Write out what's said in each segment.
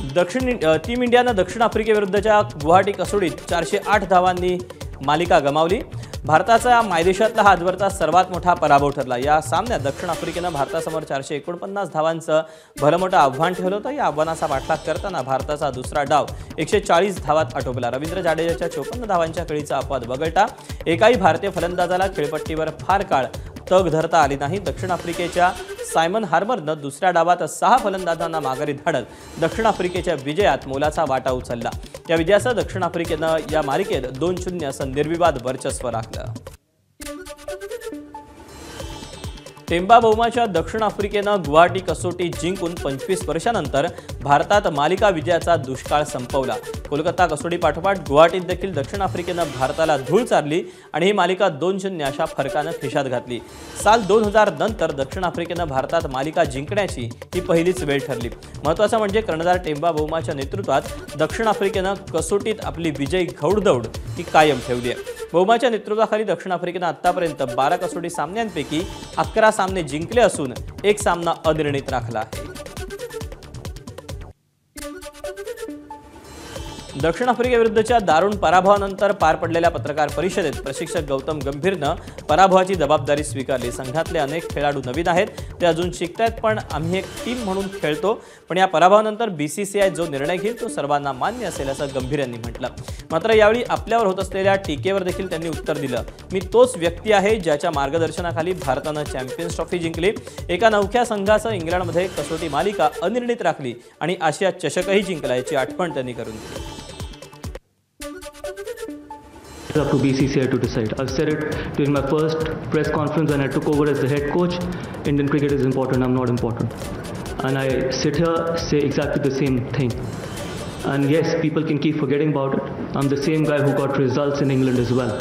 Team इंडियानं दक्षिण आफ्रिकेविरुद्धच्या गुवाहाटी कसोटीत 408 धावांनी मालिका गमावली। भारताचा मायदेशातला हा आजवरचा सर्वात मोठा पराभव ठरला। या सामन्यात दक्षिण आफ्रिकेनं भारतासमोर 449 धावांचं भलं मोठं आव्हान ठेवलं होतं। या आव्हानाचा पाठलाग करताना भारताचा दुसरा डाव 140 धावात आटोपला। रवींद्र जाडेजाच्या 54 धावांच्या खेळीचा अपवाद वगळता एकाही भारतीय फलंदाजाला खेळपट्टीवर फार काळ तग धरता आली नाही। दक्षिण आफ्रिकेच्या सायमन हार्बरनं दुसऱ्या डावात 6 फलंदाजांना माघारी धाडत दक्षिण आफ्रिकेच्या विजयात मोलाचा वाटा उचलला। या विजयासह दक्षिण आफ्रिकेनं या मालिकेत 2-0 असं निर्विवाद वर्चस्व राखलं। टेम्बा बहुमाच्या दक्षिण आफ्रिकेनं गुवाहाटी कसोटी जिंकून 25 वर्षांनंतर भारतात मालिका विजयाचा दुष्काळ संपवला। कोलकाता कसोटी पाठोपाठ गुवाहाटीत देखील दक्षिण आफ्रिकेनं भारताला धूळ चारली आणि ही मालिका 2-0 अशा फरकानं खिशात घातली। साल 2000 नंतर दक्षिण आफ्रिकेनं भारतात मालिका जिंकण्याची ही पहिलीच वेळ ठरली। महत्त्वाचं म्हणजे कर्णधार टेम्बा बहुमाच्या नेतृत्वात दक्षिण आफ्रिकेनं कसोटीत आपली विजयी घौडदौड ही कायम ठेवली आहे। बहुमाच्या नेतृत्वाखाली दक्षिण आफ्रिकेनं आतापर्यंत 12 कसोटी सामन्यांपैकी 11 सामने जिंकले असून एक सामना अनिर्णित राखला आहे। दक्षिण आफ्रिकेविरुद्धच्या दारुण पराभवानंतर पार पडलेल्या पत्रकार परिषदेत प्रशिक्षक गौतम गंभीरनं पराभवाची जबाबदारी स्वीकारली। संघातले अनेक खेळाडू नवीन आहेत, ते अजून शिकतायत, पण आम्ही एक टीम म्हणून खेळतो। पण या पराभवानंतर बीसीसीआय जो निर्णय घेईल तो सर्वांना मान्य असेल असं गंभीर यांनी म्हटलं। मात्र यावेळी आपल्यावर होत असलेल्या टीकेवर देखील त्यांनी उत्तर दिलं। मी तोच व्यक्ती आहे ज्याच्या मार्गदर्शनाखाली भारतानं चॅम्पियन्स ट्रॉफी जिंकली। एका नवख्या संघासह इंग्लंडमध्ये कसोटी मालिका अनिर्णित राखली आणि आशिया चषकही जिंकला, याची आठवण त्यांनी करून दिली। It's up to BCCI to decide. I've said it during my first press conference when I took over as the head coach. Indian cricket is important, I'm not important. And I sit here, say exactly the same thing. And yes, people can keep forgetting about it. I'm the same guy who got results in England as well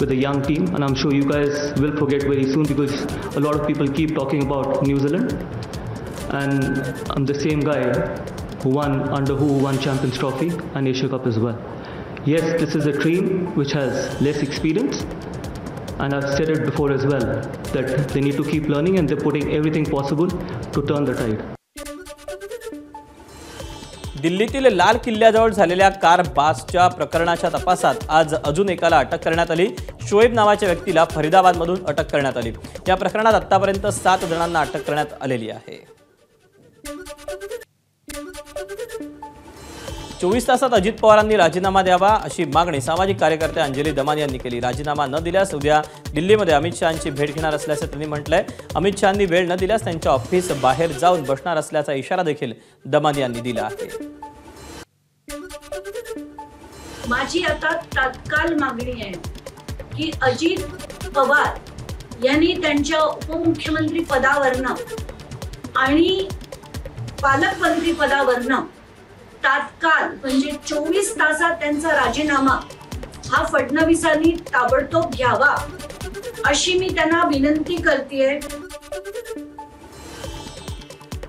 with a young team. And I'm sure you guys will forget very soon because a lot of people keep talking about New Zealand. And I'm the same guy who won Champions Trophy and Asia Cup as well. Yes, this is a team which has less experience, and I've said it before as well that they need to keep learning and they're putting everything possible to turn the tide. दिल्लीतील लाल किल्ल्याजवळ झालेल्या car बासच्या प्रकरणाच्या तपासात आज अजून एकाला अटक करण्यात आली। शोएब नावाच्या व्यक्तीला फरीदाबादमधून अटक करण्यात आली। या प्रकरणात आतापर्यंत 7 जणांना अटक करण्यात आलेली आहे। 24 तासात अजित पवारांनी राजीनामा द्यावा अशी मागणी सामाजिक कार्यकर्ते अंजली दमान यांनी केली। राजीनामा न दिल्यास उद्या दिल्लीमध्ये अमित शहांची भेट घेणार असल्याचं त्यांनी म्हटलंय। अमित शहांनी वेळ न दिल्यास त्यांच्या ऑफिस बाहेर जाऊन बसणार असल्याचा इशारा देखील दमान यांनी दिला आहे। माझी आता तात्काळ मागणी आहे की अजित पवार यांनी त्यांच्या उपमुख्यमंत्री पदावरनं आणि पालकमंत्री पदावरनं तात्काळ म्हणजे 24 तासात त्यांचा राजीनामा हा फडणवीसांनी ताबडतोब घ्यावा अशी मी त्यांना विनंती करतेय।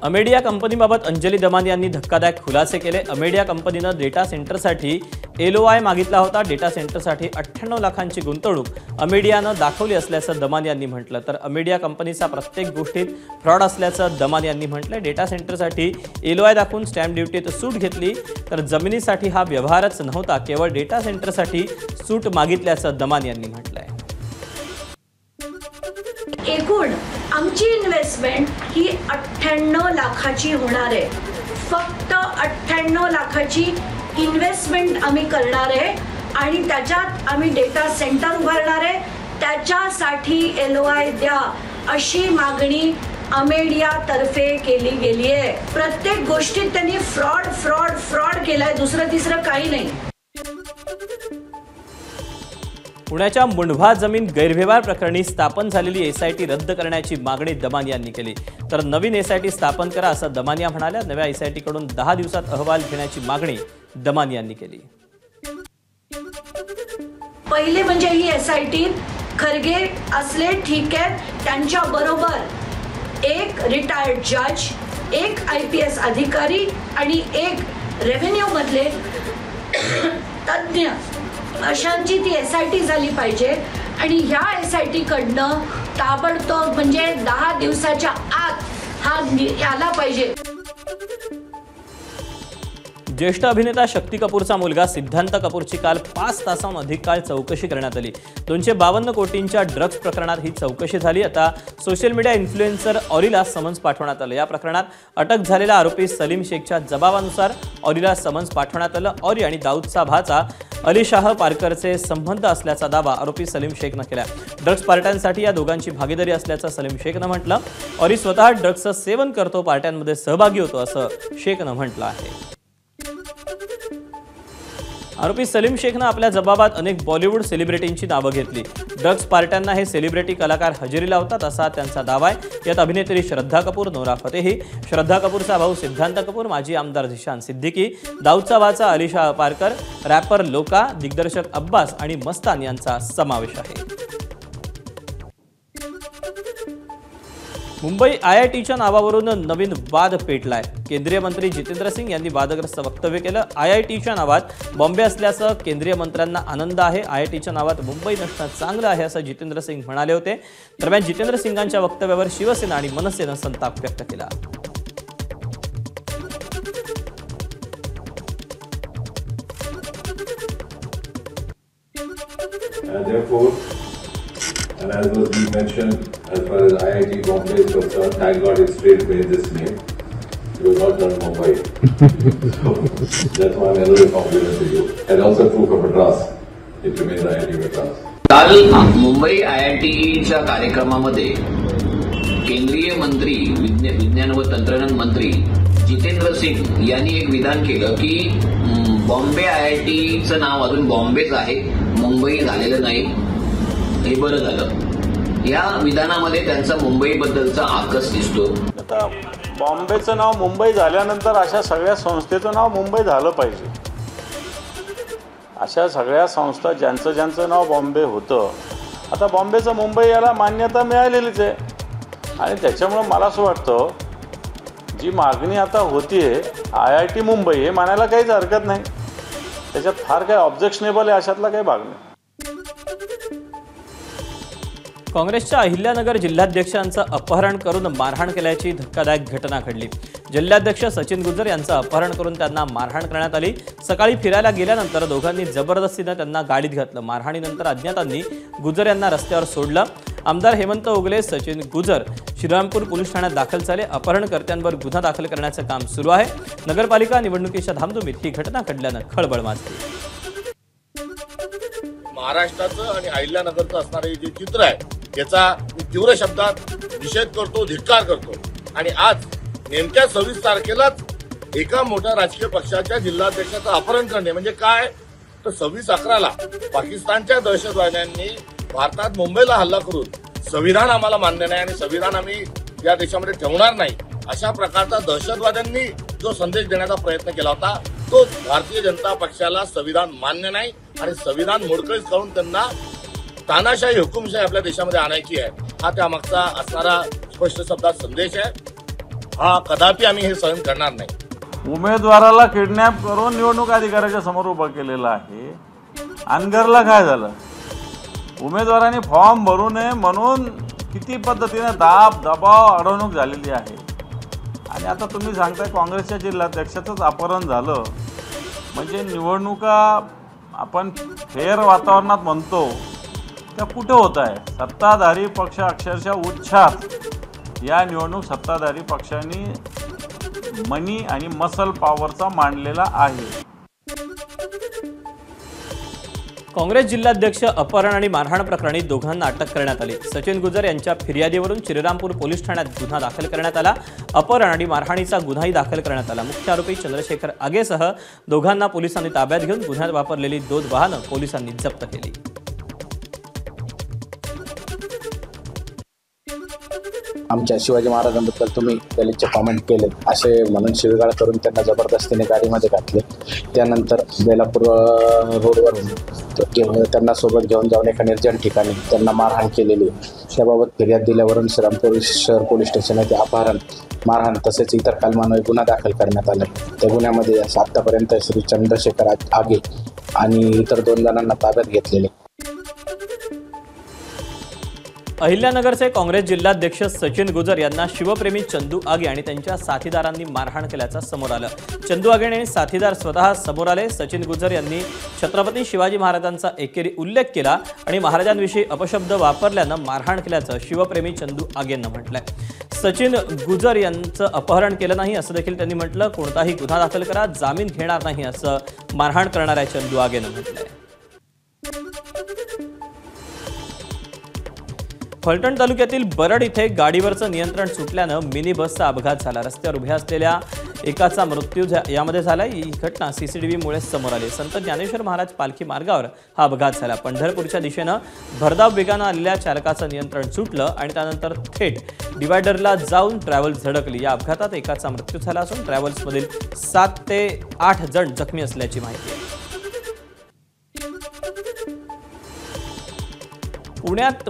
अमेडिया कंपनीबाबत अंजली दमान यांनी धक्कादायक खुलासे केले। अमेडिया कंपनीनं डेटा सेंटरसाठी LOI मागितला होता। डेटा सेंटरसाठी 98 लाखांची गुंतवणूक अमेडियानं दाखवली असल्याचं दमान यांनी म्हटलं। तर अमेडिया कंपनीचा प्रत्येक गोष्टीत फ्रॉड असल्याचं दमान यांनी म्हटलं। डेटा सेंटरसाठी LOI दाखवून स्टॅम्प ड्युटीत सूट घेतली, तर जमिनीसाठी हा व्यवहारच नव्हता, केवळ डेटा सेंटरसाठी सूट मागितल्याचं दमान यांनी म्हटलंय। एकूण आमची इन्व्हेस्टमेंट ही 98 लाखाची होणार आहे। फक्त 98 लाखाची इन्व्हेस्टमेंट आम्ही करणार आहे आणि त्याच्यात आम्ही डेटा सेंटर उभारणार आहे। त्याच्यासाठी LOI द्या अशी मागणी अमेडिया तर्फे केली गेली आहे। प्रत्येक गोष्टीत त्यांनी फ्रॉड फ्रॉड फ्रॉड केलाय, दुसरं तिसरं काही नाही। पुण्याच्या मुंढवा जमीन गैरव्यवहार प्रकरणी स्थापन झालेली SIT रद्द करण्याची मागणी दमान यांनी केली। तर नवीन SIT स्थापन करा असं दमान या म्हणाल्या। नव्या SIT कडून 10 दिवसात अहवाल घेण्याची मागणी दमान यांनी केली। पहिले म्हणजे ही SIT खरगे असले ठीक आहे, त्यांच्या बरोबर एक रिटायर्ड जज, एक IPS अधिकारी आणि एक रेव्हेन्यू मधले तज्ञ अशांची ती SIT झाली पाहिजे आणि ह्या SIT कडनं ताबडतोब म्हणजे 10 दिवसाच्या आत हा आला पाहिजे। ज्येष्ठ अभिनेता शक्ती कपूरचा मुलगा सिद्धांत कपूरची काल 5 तासांहून अधिक काळ चौकशी करण्यात आली। 252 कोटींच्या ड्रग्ज प्रकरणात ही चौकशी झाली। आता सोशल मीडिया इन्फ्लुएन्सर ऑरीला समन्स पाठवण्यात आलं। या प्रकरणात अटक झालेला आरोपी सलीम शेखच्या जबाबानुसार ऑरीला समन्स पाठवण्यात आलं। ऑरी आणि दाऊदचा भाचा अली शाह पारकरचे संबंध असल्याचा दावा आरोपी सलीम शेखनं केला। ड्रग्ज पार्ट्यांसाठी या दोघांची भागीदारी असल्याचं सलीम शेखनं म्हटलं। ऑरी स्वतः ड्रग्जचं सेवन करतो, पार्ट्यांमध्ये सहभागी होतो असं शेखनं म्हटलं आहे। आरोपी सलीम शेखनं आपल्या जबाबात अनेक बॉलिवूड सेलिब्रिटींची नावं घेतली। ड्रग्ज पार्ट्यांना हे सेलिब्रिटी कलाकार हजेरी लावतात असा त्यांचा दावा आहे। यात अभिनेत्री श्रद्धा कपूर, नोरा फतेही, श्रद्धा कपूरचा भाऊ सिद्धांत कपूर, माजी आमदार झिशान सिद्दीकी, दाऊदचा भाचा अली शाह पारकर, रॅपर लोका, दिग्दर्शक अब्बास आणि मस्तान यांचा समावेश आहे। मुंबई IITच्या नावावरून नवीन वाद पेटलाय। केंद्रीय मंत्री जितेंद्र सिंग यांनी वादग्रस्त वक्तव्य केलं। IITच्या नावात बॉम्बे असल्याचं केंद्रीय मंत्र्यांना आनंद आहे। IITच्या नावात मुंबई नसणं चांगलं आहे असं जितेंद्र सिंग म्हणाले होते। दरम्यान जितेंद्र सिंगांच्या वक्तव्यावर शिवसेना आणि मनसेनं संताप व्यक्त केला। And as was being mentioned, as far as IIT Bombay is concerned, thank God it's straight away this name. It was not done Mumbai. So that's why I'm a little compliment to you. And also proof of Madras. It remains IIT Madras. काल मुंबई IITच्या कार्यक्रमामध्ये केंद्रीय मंत्री विज्ञान व तंत्रज्ञान मंत्री जितेंद्र सिंग यांनी एक विधान केलं की बॉम्बे IITचं नाव अजून बॉम्बेच आहे, मुंबई झालेलं नाही। हे बरं झालं। या विधानामध्ये त्यांचा मुंबईबद्दलचा आकस दिसतो। आता बॉम्बेचं नाव मुंबई झाल्यानंतर अशा सगळ्या संस्थेचं नाव मुंबई झालं पाहिजे। अशा सगळ्या संस्था ज्यांचं नाव बॉम्बे होतं, आता बॉम्बेचं मुंबई याला मान्यता मिळालेलीच आहे। आणि त्याच्यामुळं मला असं वाटतं जी मागणी आता होतीये IIT मुंबई हे मानायला काहीच हरकत नाही। त्याच्यात फार काही ऑब्जेक्शनेबल आहे अशातला काही भाग नाही। काँग्रेसच्या अहिल्यानगर जिल्हाध्यक्षांचं अपहरण करून मारहाण केल्याची धक्कादायक घटना घडली। जिल्हाध्यक्ष सचिन गुजर यांचं अपहरण करून त्यांना मारहाण करण्यात आली। सकाळी फिरायला गेल्यानंतर दोघांनी जबरदस्तीने त्यांना गाडीत घातलं। मारहाणीनंतर अज्ञातांनी गुजर यांना रस्त्यावर सोडलं। आमदार हेमंत ओगले, सचिन गुजर श्रीरामपूर पोलीस ठाण्यात दाखल झाले। अपहरणकर्त्यांवर गुन्हा दाखल करण्याचं काम सुरू आहे। नगरपालिका निवडणुकीच्या धामधुमीत ही घटना घडल्यानं खळबळ माजली। महाराष्ट्राचं आणि अहिल्यानगरचं असणारे जे चित्र आहे याचा मी तीव्र शब्दात निषेध करतो, धिक्कार करतो। आणि आज नेमक्या 26 तारखेलाच एका मोठ्या राजकीय पक्षाच्या जिल्हाध्यक्षाचं अपहरण करणे म्हणजे काय, तर 26/11ला पाकिस्तानच्या दहशतवाद्यांनी भारतात मुंबईला हल्ला करून संविधान आम्हाला मान्य नाही आणि संविधान आम्ही या देशामध्ये ठेवणार नाही अशा प्रकारचा दहशतवाद्यांनी जो संदेश देण्याचा प्रयत्न केला होता, तो भारतीय जनता पक्षाला संविधान मान्य नाही आणि संविधान मोडकळीस करून त्यांना तानाशाही, हुकुमशाही आपल्या देशामध्ये आणायची आहे। हा त्यामागचा असणारा स्पष्ट शब्दात संदेश आहे। हा कदापि आम्ही हे सहन करणार नाही। उमेदवाराला किडनॅप करून निवडणूक अधिकाऱ्याच्या समोर उभं केलेलं आहे। अनगरला काय झालं, उमेदवारांनी फॉर्म भरू नये म्हणून किती पद्धतीने दाब दबाव अडवणूक झालेली आहे। आणि आता तुम्ही सांगताय काँग्रेसच्या जिल्हाध्यक्षाचंच अपहरण झालं, म्हणजे निवडणुका आपण फेअर वातावरणात म्हणतो त्या कुठे होत आहे? सत्ताधारी पक्ष अक्षरशः उच्छाद या निवडणूक सत्ताधारी पक्षांनी मनी आणि मसल पॉवरचा मांडलेला आहे। काँग्रेस जिल्हाध्यक्ष अपहरण आणि मारहाण प्रकरणी दोघांना अटक करण्यात आली। सचिन गुजर यांच्या फिर्यादीवरून श्रीरामपूर पोलीस ठाण्यात गुन्हा दाखल करण्यात आला। अपहरण आणि मारहाणीचा गुन्हाही दाखल करण्यात आला। मुख्य आरोपी चंद्रशेखर आगेसह दोघांना पोलिसांनी ताब्यात घेऊन गुन्ह्यात वापरलेली 2 वाहनं पोलिसांनी जप्त केली। आमच्या शिवाजी महाराजांबद्दल तुम्ही गलिच्छ कॉमेंट केले असे म्हणून शिवीगाळ करून त्यांना जबरदस्तीने गाडीमध्ये घातले। त्यानंतर बेलापूर रोडवरून त्यांना सोबत घेऊन जाऊन एका निर्जन ठिकाणी त्यांना मारहाण केलेली। त्याबाबत फिर्याद दिल्यावरून श्रीरामपूर शहर पोलीस स्टेशन येथे अपहरण, मारहाण तसेच इतर कलमांवर गुन्हा दाखल करण्यात आला। त्या गुन्ह्यामध्ये आतापर्यंत श्री चंद्रशेखर आगे आणि इतर 2 जणांना ताब्यात घेतलेले। अहिल्यानगरचे काँग्रेस जिल्हाध्यक्ष सचिन गुजर यांना शिवप्रेमी चंदू आगे आणि त्यांच्या साथीदारांनी मारहाण केल्याचं समोर आलं. चंदू आगे आणि साथीदार स्वतः समोर आले. सचिन गुजर यांनी छत्रपती शिवाजी महाराजांचा एकेरी उल्लेख केला आणि महाराजांविषयी अपशब्द वापरल्यानं मारहाण केल्याचं शिवप्रेमी चंदू आगेंना म्हटलंय. सचिन गुजर यांचं अपहरण केलं नाही असं देखील त्यांनी म्हटलं. कोणताही गुन्हा दाखल करा, जामीन घेणार नाही असं मारहाण करणाऱ्या चंदू आगेनं म्हटलंय. फलटण तालुक्यातील बरड इथे गाडीवरचं नियंत्रण सुटल्यानं मिनी बसचा अपघात झाला. रस्त्यावर उभ्या असलेल्या एकाचा मृत्यू यामध्ये झाला. ही घटना सीसीटीव्हीमुळे समोर आली. संत ज्ञानेश्वर महाराज पालखी मार्गावर हा अपघात झाला. पंढरपूरच्या दिशेनं भरधाव वेगानं आलेल्या चालकाचं नियंत्रण सुटलं आणि त्यानंतर थेट डिवायडरला जाऊन ट्रॅव्हल्स धडकली. या अपघातात एकाचा मृत्यू झाला असून ट्रॅव्हल्समधील 7 ते 8 जण जखमी असल्याची माहिती आहे. पुण्यात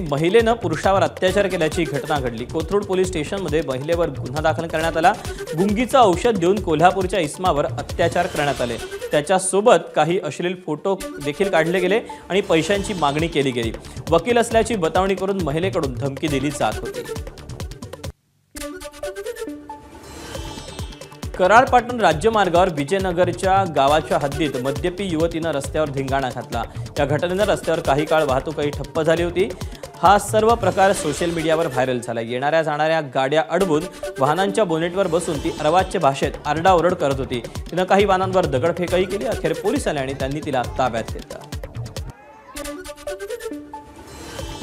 महिलेनं पुरुषावर अत्याचार केल्याची घटना घडली. कोथरूड पोलीस स्टेशनमध्ये महिलेवर गुन्हा दाखल करण्यात आला. गुंगीचं औषध देऊन कोल्हापूरच्या इसमावर अत्याचार करण्यात आले. त्याच्यासोबत काही अश्लील फोटो देखील काढले गेले आणि पैशांची मागणी केली गेली. वकील असल्याची बतावणी करून महिलेकडून धमकी दिली जात होती. कराड पाटण राज्यमार्गावर विजयनगरच्या गावाच्या हद्दीत मद्यपी युवतीनं रस्त्यावर धिंगाणा घातला. या घटनेनं रस्त्यावर काही काळ वाहतूकही ठप्प झाली होती. हा सर्व प्रकार सोशल मीडियावर व्हायरल झाला. येणाऱ्या जाणाऱ्या गाड्या अडवून वाहनांच्या बोनेटवर बसून ती अर्वाच्य भाषेत आरडाओरड करत होती. तिनं काही वाहनांवर दगडफेकही केली. अखेर पोलीस आले आणि त्यांनी तिला ताब्यात घेतलं.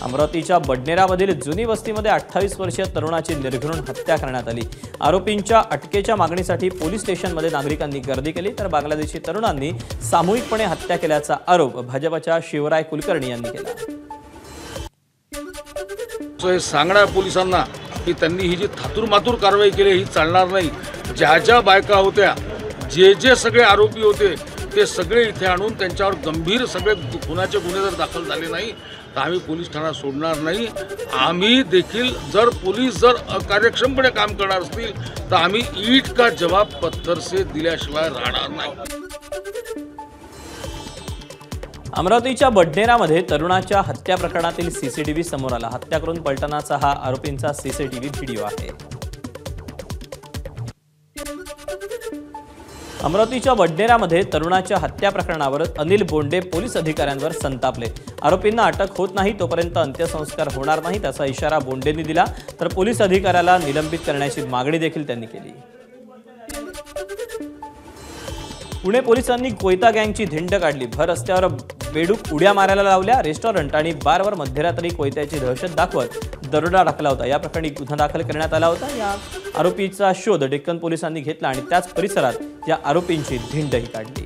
अमरावतीच्या बडनेरामधील जुनी वस्तीमध्ये 28 वर्षीय तरुणाची निर्घृण हत्या करण्यात आली. आरोपींच्या अटकेच्या मागणीसाठी पोलीस स्टेशनमध्ये नागरिकांनी गर्दी केली तर बांगलादेशी तरुणांनी सामूहिकपणे हत्या केल्याचा आरोप भाजपच्या शिवराय कुलकर्णी यांनी केला. सांगणं पोलिसांना की त्यांनी ही जी थातूरमातूर कारवाई केली ही चालणार नाही. ज्या ज्या बायका होत्या, जे सगळे आरोपी होते ते सगळे इथे आणून त्यांच्यावर गंभीर सगळे गुन्ह्याचे गुन्हे जर दाखल झाले नाही तर आम्ही पोलीस ठाणा सोडणार नाही. आम्ही देखील जर पोलीस कार्यक्षमपणे काम करणार असतील तर आम्ही ईट का जवाब पत्थर से दिल्याशिवाय राहणार नाही. अमरावतीच्या बडनेरामध्ये तरुणाच्या हत्या प्रकरणातील सीसीटीव्ही समोर आला. हत्या करून पलटणाचा हा आरोपींचा सीसीटीव्ही व्हिडिओ आहे. अमरावतीच्या बडनेरामध्ये तरुणाच्या हत्या प्रकरणावर अनिल बोंडे पोलीस अधिकाऱ्यांवर संतापले. आरोपींना अटक होत नाही तोपर्यंत अंत्यसंस्कार होणार नाही त्याचा इशारा बोंडेंनी दिला. तर पोलीस अधिकाऱ्याला निलंबित करण्याची मागणी देखील त्यांनी केली. पुणे पोलिसांनी कोयता गँगची धिंड काढली. भर रस्त्यावर बेडूक उड्या मारायला लावल्या. रेस्टॉरंट आणि बारवर मध्यरात्री कोयत्याची दहशत दाखवत दरोडा टाकला होता. या प्रकरणी गुन्हा दाखल करण्यात आला होता. या आरोपीचा शोध डेक्कन पोलिसांनी घेतला आणि त्याच परिसरात या आरोपींची धिंडही काढली.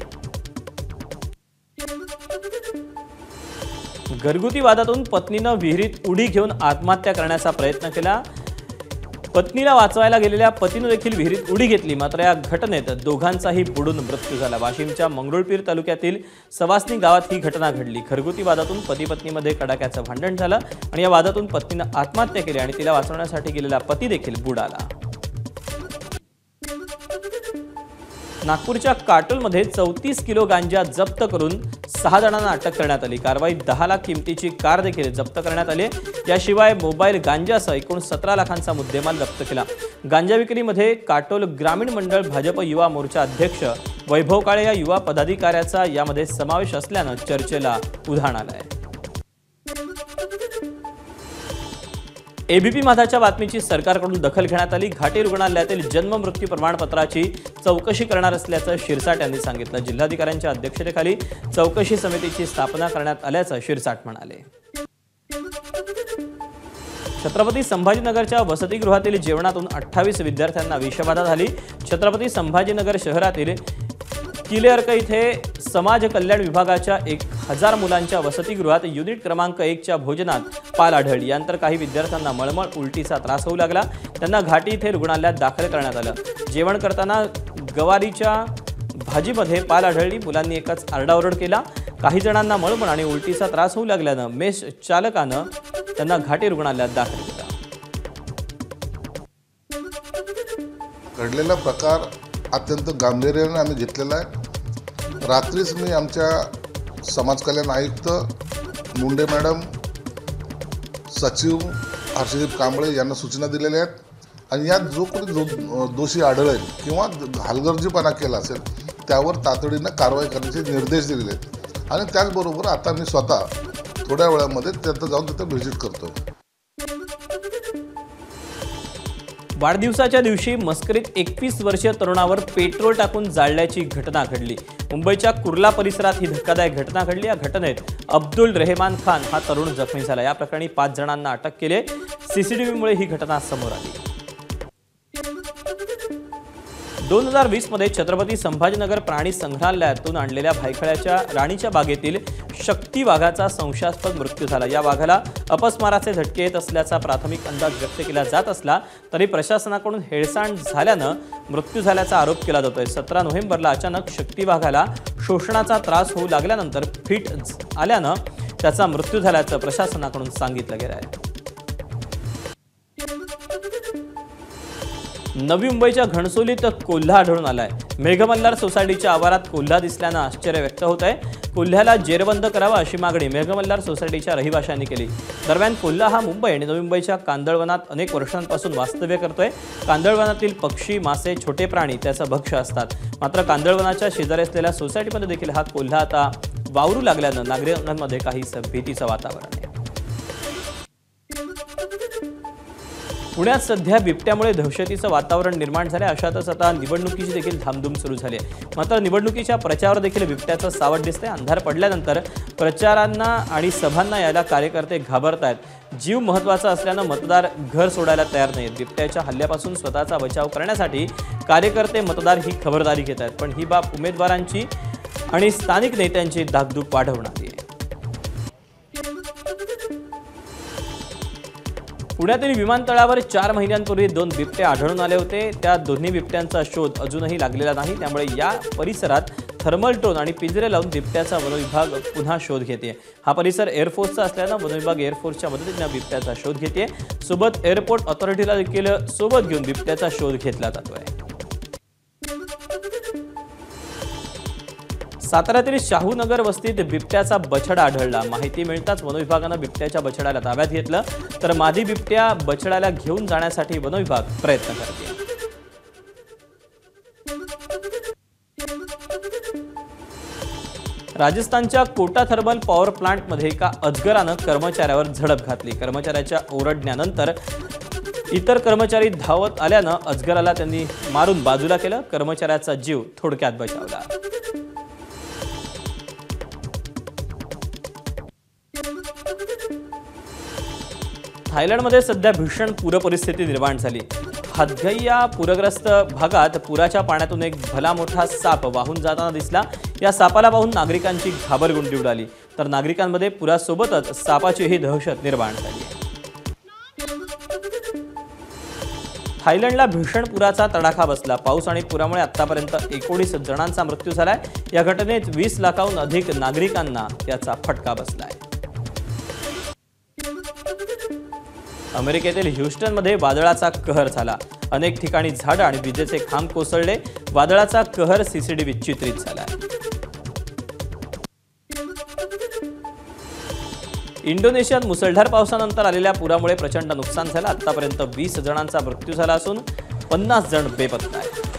घरगुती वादातून पत्नीनं विहिरीत उडी घेऊन आत्महत्या करण्याचा प्रयत्न केला. पत्नीला वाचवायला गेलेल्या पतीनं देखील विहिरीत उडी घेतली. मात्र या घटनेत दोघांचाही बुडून मृत्यू झाला. वाशिमच्या मंगरुळपीर तालुक्यातील सवासनी गावात ही घटना घडली. घरगुती वादातून पती पत्नीमध्ये कडाक्याचं भांडण झालं आणि या वादातून पत्नीनं आत्महत्या केली आणि तिला वाचवण्यासाठी गेलेला पती देखील बुडाला. नागपूरच्या काटोलमध्ये 34 किलो गांजा जप्त करून 6 जणांना अटक करण्यात आली. कारवाईत 10 लाख किमतीची कार देखील जप्त करण्यात आली. याशिवाय मोबाईल गांजासह एकूण 17 लाखांचा मुद्देमाल जप्त केला. गांजा विक्रीमध्ये काटोल ग्रामीण मंडळ भाजप युवा मोर्चा अध्यक्ष वैभव काळे या युवा पदाधिकाऱ्याचा यामध्ये समावेश असल्यानं चर्चेला उधाण आलं आहे. एबीपी माझाच्या बातमीची सरकारकडून दखल घेण्यात आली. घाटी रुग्णालयातील जन्म मृत्यू प्रमाणपत्राची चौकशी करणार असल्याचं शिरसाट यांनी सांगितलं. जिल्हाधिकाऱ्यांच्या अध्यक्षतेखाली चौकशी समितीची स्थापना करण्यात आल्याचं शिरसाट म्हणाले. छत्रपती संभाजीनगरच्या वसतिगृहातील जेवणातून 28 विद्यार्थ्यांना विषबाधा झाली. छत्रपती संभाजीनगर शहरातील किलेअर्क इथे समाज कल्याण विभागाच्या 1000 मुलांच्या वसतिगृहात युनिट क्रमांक 1च्या भोजनात पाल आढळली. यानंतर काही विद्यार्थ्यांना मळमळ उलटीचा त्रास होऊ लागला. त्यांना घाटी इथे रुग्णालयात दाखल करण्यात आलं. जेवण करताना गवारीच्या भाजीमध्ये पाल आढळली. मुलांनी एकाच आरडाओरड केला. काही जणांना मळमळ आणि उलटीचा त्रास होऊ लागल्यानं मेस चालकानं त्यांना घाटी रुग्णालयात दाखल केलं. घडलेला प्रकार अत्यंत गांभीर्याने आम्ही घेतलेला आहे. रात्रीच मी आमच्या समाज कल्याण आयुक्त मुंडे मॅडम, सचिव हर्षदीप कांबळे यांना सूचना दिलेल्या आहेत आणि यात जो कोणी दोषी आढळेल किंवा हलगर्जीपणा केला असेल त्यावर तातडीनं कारवाई करण्याचे निर्देश दिलेले आहेत. आणि त्याचबरोबर आता मी स्वतः थोड्या वेळामध्ये तिथं जाऊन तिथं व्हिजिट करतोय. वाढदिवसाच्या दिवशी मस्करीत 21 वर्षीय तरुणावर पेट्रोल टाकून जाळल्याची घटना घडली. मुंबईच्या कुर्ला परिसरात ही धक्कादायक घटना घडली. या घटनेत अब्दुल रेहमान खान हा तरुण जखमी झाला. या प्रकरणी 5 जणांना अटक केली. सीसीटीव्हीमुळे ही घटना समोर आली. 2020 मध्ये छत्रपती संभाजीनगर प्राणी संग्रहालयातून आणलेल्या भायखळ्याच्या राणीच्या बागेतील शक्ती वाघाचा संशयास्पद मृत्यू झाला. या वाघाला अपस्माराचे झटके येत असल्याचा प्राथमिक अंदाज व्यक्त केला जात असला तरी प्रशासनाकडून हेळसांड झाल्यानं मृत्यू झाल्याचा आरोप केला जातोय. 17 नोव्हेंबरला अचानक शक्ती वाघाला शोषणाचा त्रास होऊ लागल्यानंतर फिट आल्यानं त्याचा मृत्यू झाल्याचं प्रशासनाकडून सांगितलं गेलं आहे. नवी मुंबईच्या घणसोलीत कोल्हा आढळून आलाय. मेघमल्हार सोसायटीच्या आवारात कोल्हा दिसल्यानं आश्चर्य व्यक्त होत आहे. कोल्ह्याला जेरबंद करावा अशी मागणी मेघमल्हार सोसायटीच्या रहिवाशांनी केली. दरम्यान कोल्हा हा मुंबई आणि नवी मुंबईच्या कांदळवनात अनेक वर्षांपासून वास्तव्य करतोय. कांदळवनातील पक्षी, मासे, छोटे प्राणी त्याचं भक्ष्य असतात. मात्र कांदळवनाच्या शेजारी असलेल्या सोसायटीमध्ये देखील हा कोल्हा आता वावरू लागल्यानं नागरिकांमध्ये काही भीतीचं वातावरण आहे. पुण्यात सध्या बिबट्यामुळे दहशतीचं वातावरण निर्माण झालं. अशातच आता निवडणुकीची देखील धामधूम सुरू झाली आहे. मात्र निवडणुकीच्या प्रचारावर देखील बिबट्याचं सावट दिसतंय. अंधार पडल्यानंतर प्रचारांना आणि सभांना यायला कार्यकर्ते घाबरत आहेत. जीव महत्त्वाचा असल्यानं मतदार घर सोडायला तयार नाहीत. बिबट्याच्या हल्ल्यापासून स्वतःचा बचाव करण्यासाठी कार्यकर्ते, मतदार ही खबरदारी घेत आहेत. पण ही बाब उमेदवारांची आणि स्थानिक नेत्यांची धाकधूक वाढवणारी आहे. पुण्यातील विमानतळावर 4 महिन्यांपूर्वी 2 बिबटे आढळून आले होते. त्या दोन्ही बिबट्यांचा शोध अजूनही लागलेला नाही. त्यामुळे या परिसरात थर्मल ड्रोन आणि पिंजरे लावून बिबट्याचा वनविभाग पुन्हा शोध घेते. हा परिसर एअरफोर्सचा असल्यानं वनविभाग एअरफोर्सच्या मदतीने बिबट्याचा शोध घेते. सोबत एअरपोर्ट ऑथॉरिटीला देखील सोबत घेऊन बिबट्याचा शोध घेतला जातोय. साताऱ्यातील शाहूनगर वस्तीत बिबट्याचा बछडा आढळला. माहिती मिळताच वनविभागानं बिबट्याच्या बछड्याला ताब्यात घेतलं. तर मादी बिबट्या बछड्याला घेऊन जाण्यासाठी वनविभाग प्रयत्न करते. राजस्थानच्या कोटा थर्मल पॉवर प्लांटमध्ये एका अजगरानं कर्मचाऱ्यावर झडप घातली. कर्मचाऱ्याच्या ओरडण्यानंतर इतर कर्मचारी धावत आल्यानं अजगराला त्यांनी मारून बाजूला केलं. कर्मचाऱ्याचा जीव थोडक्यात बचावला. थायलंडमध्ये सध्या भीषण पूरपरिस्थिती निर्माण झाली. हातगाई या पूरग्रस्त भागात पुराच्या पाण्यातून एक भला मोठा साप वाहून जाताना दिसला. या सापाला पाहून नागरिकांची घाबरगुंडी उडाली. तर नागरिकांमध्ये पुरासोबतच सापाचीही दहशत निर्माण झाली. थायलंडला भीषण पुराचा तडाखा बसला. पाऊस आणि पुरामुळे आतापर्यंत 19 जणांचा मृत्यू झालाय. या घटनेत 20 लाखाहून अधिक नागरिकांना याचा फटका बसलाय. अमेरिकेतील ह्यूस्टनमध्ये वादळाचा कहर झाला. अनेक ठिकाणी झाडं आणि विजेचे खांब कोसळले. वादळाचा कहर सीसीटीव्हीत चित्रित झाला. इंडोनेशियात मुसळधार पावसानंतर आलेल्या पुरामुळे प्रचंड नुकसान झालं. आतापर्यंत 20 जणांचा मृत्यू झाला असून 50 जण बेपत्ता आहेत.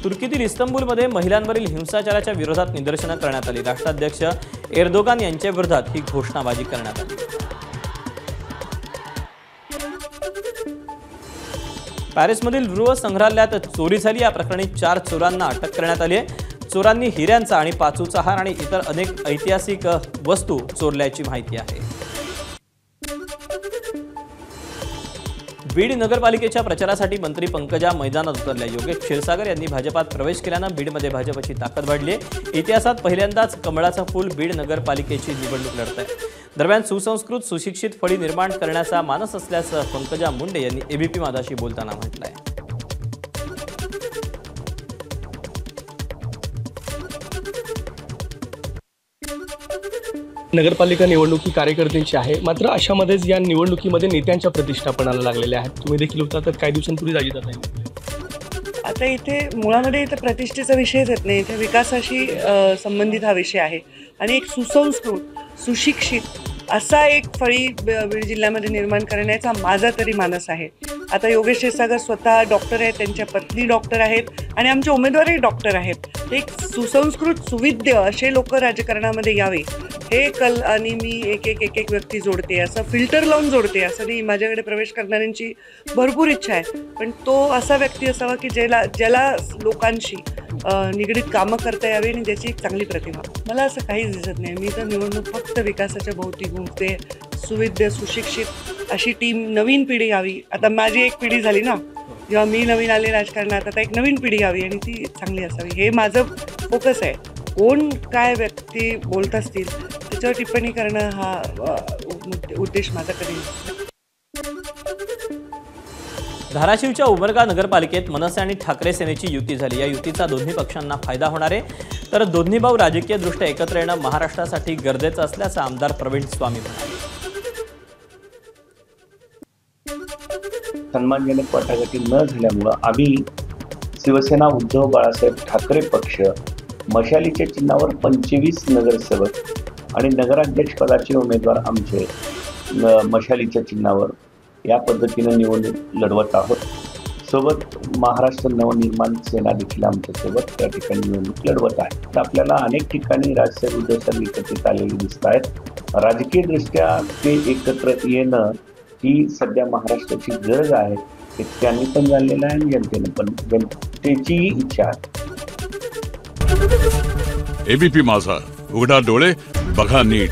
तुर्कीतील इस्तंबूलमध्ये महिलांवरील हिंसाचाराच्या विरोधात निदर्शनं करण्यात आली. राष्ट्राध्यक्ष एर्दोगान यांच्या विरोधात ही घोषणाबाजी करण्यात आली. पॅरिसमधील लुव्र संग्रहालयात चोरी झाली. या प्रकरणी 4 चोरांना अटक करण्यात आली आहे. चोरांनी हिऱ्यांचा आणि पाचूचा हार आणि इतर अनेक ऐतिहासिक वस्तू चोरल्याची माहिती आहे. बीड नगरपालिकेच्या प्रचारासाठी मंत्री पंकजा मैदानात उतरल्या. योगेश क्षीरसागर यांनी भाजपात प्रवेश केल्यानं बीडमध्ये भाजपची ताकद वाढली आहे. इतिहासात पहिल्यांदाच कमळाचं फूल बीड नगरपालिकेची निवडणूक लढत आहे. दरम्यान सुसंस्कृत सुशिक्षित फळी निर्माण करण्याचा मानस असल्याचं पंकजा मुंडे यांनी एबीपी माझाशी बोलताना म्हटलंय. नगरपालिका निवडणूक ही कार्यकर्त्यांची आहे. मात्र अशामध्येच या निवडणुकीमध्ये नेत्यांच्या प्रतिष्ठापनाला लागलेल्या आहेत. तुम्ही देखील होता तर काही दिवसांपूर्वी अजितदादा आता इथे मुळामध्ये इथं प्रतिष्ठेचा विषयच येत नाही. इथे विकासाशी संबंधित हा विषय आहे. आणि एक सुसंस्कृत सुशिक्षित असा एक फळी बीड जिल्ह्यामध्ये निर्माण करण्याचा माझा तरी मानस आहे. आता योगेश क्षीरसागर स्वतः डॉक्टर आहेत, त्यांच्या पत्नी डॉक्टर आहेत आणि आमचे उमेदवारही डॉक्टर आहेत. एक सुसंस्कृत सुविद्य असे लोक राजकारणामध्ये यावे हे कल आणि मी एक एक व्यक्ती जोडते, असं फिल्टर लावून जोडते असं नाही. माझ्याकडे प्रवेश करणाऱ्यांची भरपूर इच्छा आहे, पण तो असा व्यक्ती असावा की ज्याला लोकांशी निगडीत कामं करता यावी आणि ज्याची एक चांगली प्रतिमा. मला असं काहीच दिसत नाही. मी तर निवडणूक फक्त विकासाच्या भोवती घुमते. सुविद्य सुशिक्षित अशी टीम, नवीन पिढी यावी. आता माझी एक पिढी झाली ना, जेव्हा मी नवीन आले राजकारणात, आता एक नवीन पिढी यावी आणि ती चांगली असावी हे माझं फोकस आहे. कोण काय व्यक्ती बोलत असतील त्याच्यावर टिप्पणी करणं हा उद्देश माझा कधी नसतो. धाराशिवच्या उमरगा नगरपालिकेत मनसे आणि ठाकरे सेनेची युती झाली. या युतीचा दोन्ही पक्षांना फायदा होणार आहे, तर दोन्ही भाऊ राजकीयदृष्ट्या एकत्र येणं महाराष्ट्रासाठी गरजेचं असल्याचं आमदार प्रवीण स्वामी म्हणाले. सन्मानजनक वाटाघाटी न झाल्यामुळं आम्ही शिवसेना उद्धव बाळासाहेब ठाकरे पक्ष मशालीच्या चिन्हावर 25 नगरसेवक आणि नगराध्यक्ष पदाचे उमेदवार आमचे मशालीच्या चिन्हावर या पद्धतीनं निवडणूक लढवत आहोत. सोबत महाराष्ट्र नवनिर्माण सेना देखील आमच्यासोबत त्या ठिकाणी निवडणूक लढवत आहे. तर आपल्याला अनेक ठिकाणी राजसाहेब उद्धव साहेब एकत्रित आलेले दिसत आहेत. राजकीयदृष्ट्या ते एकत्र येणं ही सध्या महाराष्ट्राची गरज आहे. हे त्यांनी पण जाणलेलं आहे आणि जनतेने पण, जनतेची इच्छा आहे. एबीपी माझा, उघडा डोळे बघा नीट.